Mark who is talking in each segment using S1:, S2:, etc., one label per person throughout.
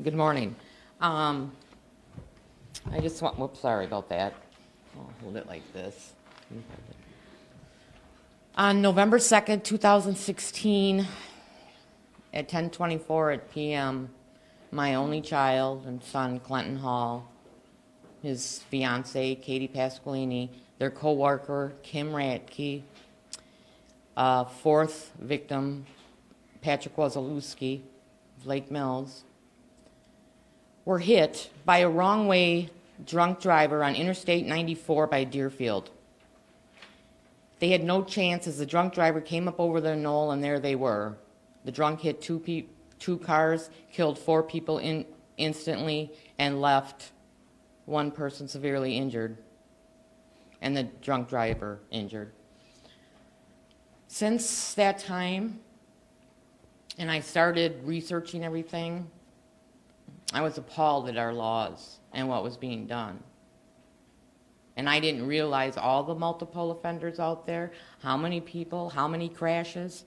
S1: Good morning. I just want, whoops, sorry about that. I'll hold it like this. On November 2nd, 2016, at 10:24 p.m., my only child and son, Clenton Hall, his fiancee, Katie Pasqualini, their co-worker, Kim Ratke, fourth victim, Patrick Wazalewski of Lake Mills, were hit by a wrong-way drunk driver on Interstate 94 by Deerfield. They had no chance as the drunk driver came up over the knoll, and there they were. The drunk hit two cars, killed 4 people instantly, and left one person severely injured, and the drunk driver injured. Since that time, and I started researching everything, I was appalled at our laws and what was being done. And I didn't realize all the multiple offenders out there, how many people, how many crashes.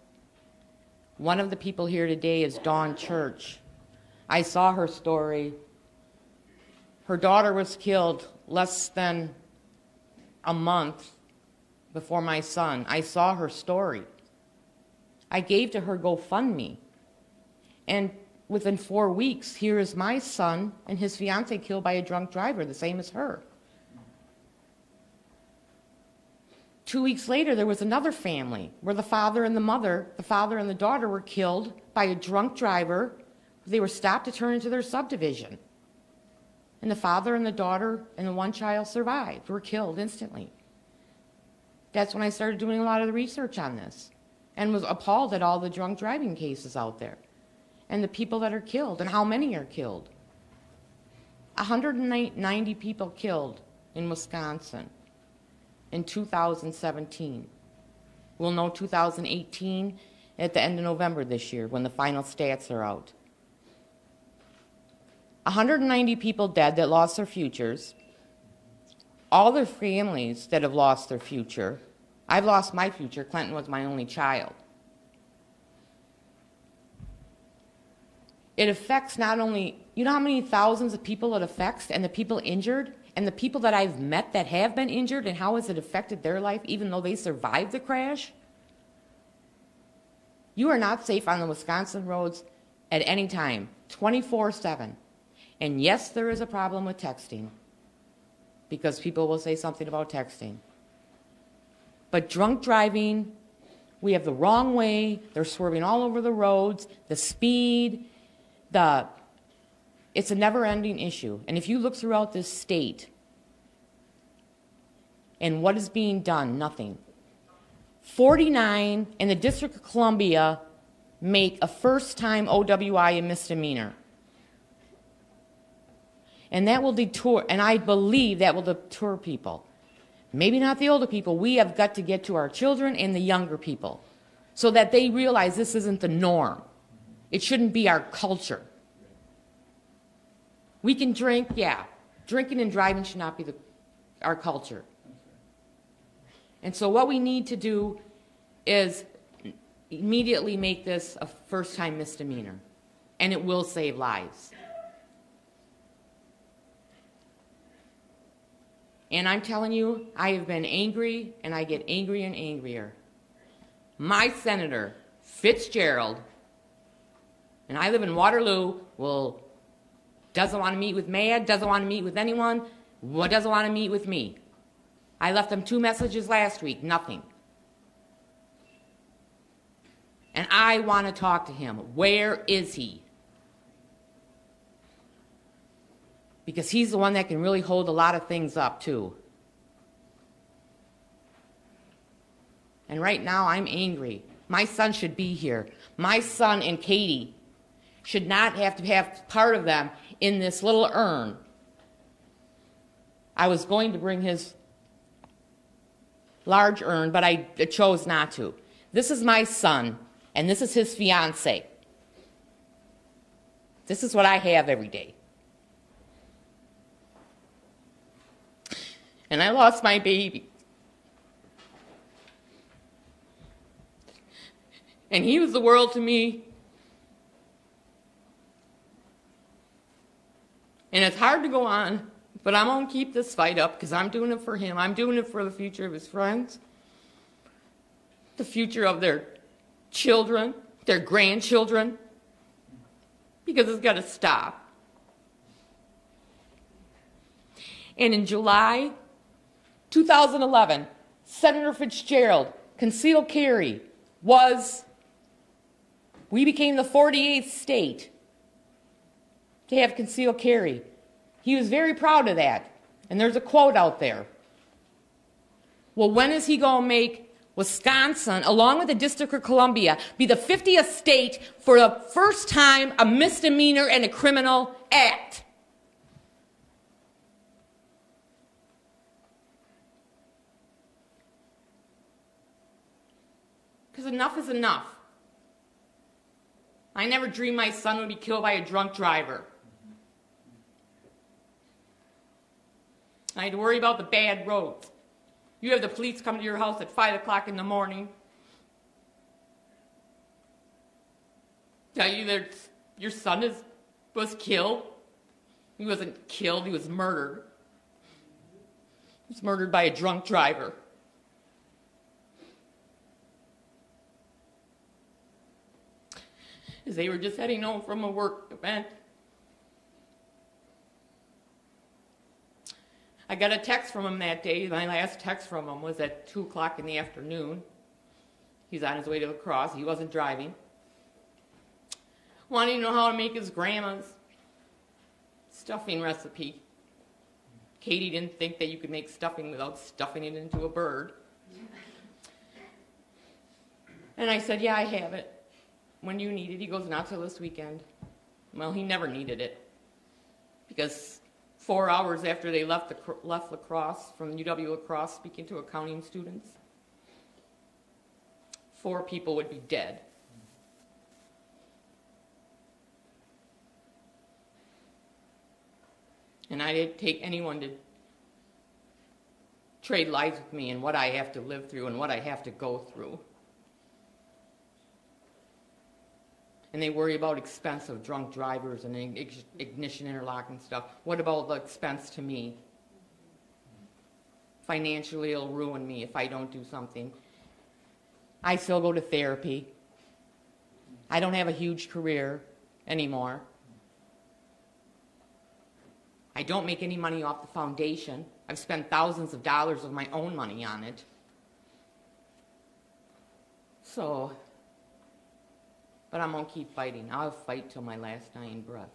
S1: One of the people here today is Dawn Church. I saw her story. Her daughter was killed less than a month before my son. I saw her story. I gave to her GoFundMe. And within 4 weeks, here is my son and his fiancee killed by a drunk driver, the same as her. 2 weeks later, there was another family where the father and the daughter were killed by a drunk driver. They were stopped to turn into their subdivision. And the father and the daughter and the one child survived, were killed instantly. That's when I started doing a lot of the research on this and was appalled at all the drunk driving cases out there and the people that are killed and how many are killed. 190 people killed in Wisconsin in 2017. We'll know 2018 at the end of November this year when the final stats are out. 190 people dead that lost their futures. All their families that have lost their future. I've lost my future. Clenton was my only child. It affects not only, you know how many thousands of people it affects, and the people injured, and the people that I've met that have been injured, and how has it affected their life even though they survived the crash? You are not safe on the Wisconsin roads at any time, 24/7. And yes, there is a problem with texting, because people will say something about texting. But drunk driving, we have the wrong way, they're swerving all over the roads, the speed, it's a never-ending issue. And if you look throughout this state and what is being done, nothing. 49 in the District of Columbia make a first-time OWI a misdemeanor. And that will deter, and I believe that will deter people. Maybe not the older people. We have got to get to our children and the younger people so that they realize this isn't the norm. It shouldn't be our culture. We can drink, yeah. Drinking and driving should not be our culture. And so what we need to do is immediately make this a first-time misdemeanor, and it will save lives. And I'm telling you, I have been angry, and I get angrier and angrier. My Senator, Fitzgerald, and I live in Waterloo, doesn't want to meet with MAD, doesn't want to meet with anyone, doesn't want to meet with me. I left him 2 messages last week, nothing. And I want to talk to him. Where is he? Because he's the one that can really hold a lot of things up, too. And right now, I'm angry. My son should be here. My son and Katie should not have to have part of them in this little urn. I was going to bring his large urn, but I chose not to. This is my son, and this is his fiancée. This is what I have every day. And I lost my baby. And he was the world to me. And it's hard to go on, but I'm going to keep this fight up because I'm doing it for him. I'm doing it for the future of his friends, the future of their children, their grandchildren, because it's got to stop. And in July 2011, Senator Fitzgerald, concealed carry we became the 48th state to have concealed carry. He was very proud of that. And there's a quote out there. Well, when is he going to make Wisconsin, along with the District of Columbia, be the 50th state for the first time a misdemeanor and a criminal act? Because enough is enough. I never dreamed my son would be killed by a drunk driver. I had to worry about the bad roads. You have the police come to your house at 5 o'clock in the morning, tell you that your son was killed. He wasn't killed, he was murdered. He was murdered by a drunk driver. As they were just heading home from a work event, I got a text from him that day. My last text from him was at 2 o'clock in the afternoon. He's on his way to La Crosse. He wasn't driving. Wanting to know how to make his grandma's stuffing recipe. Katie didn't think that you could make stuffing without stuffing it into a bird. And I said, yeah, I have it. When do you need it? He goes, not till this weekend. Well, he never needed it. Because 4 hours after they left La Crosse, from UW La Crosse, speaking to accounting students, 4 people would be dead. And I didn't take anyone to trade lives with me and what I have to live through and what I have to go through. And they worry about expensive drunk drivers and ignition interlock and stuff. What about the expense to me? Financially, it'll ruin me if I don't do something. I still go to therapy. I don't have a huge career anymore. I don't make any money off the foundation. I've spent thousands of dollars of my own money on it. So, but I'm going to keep fighting. I'll fight till my last dying breath.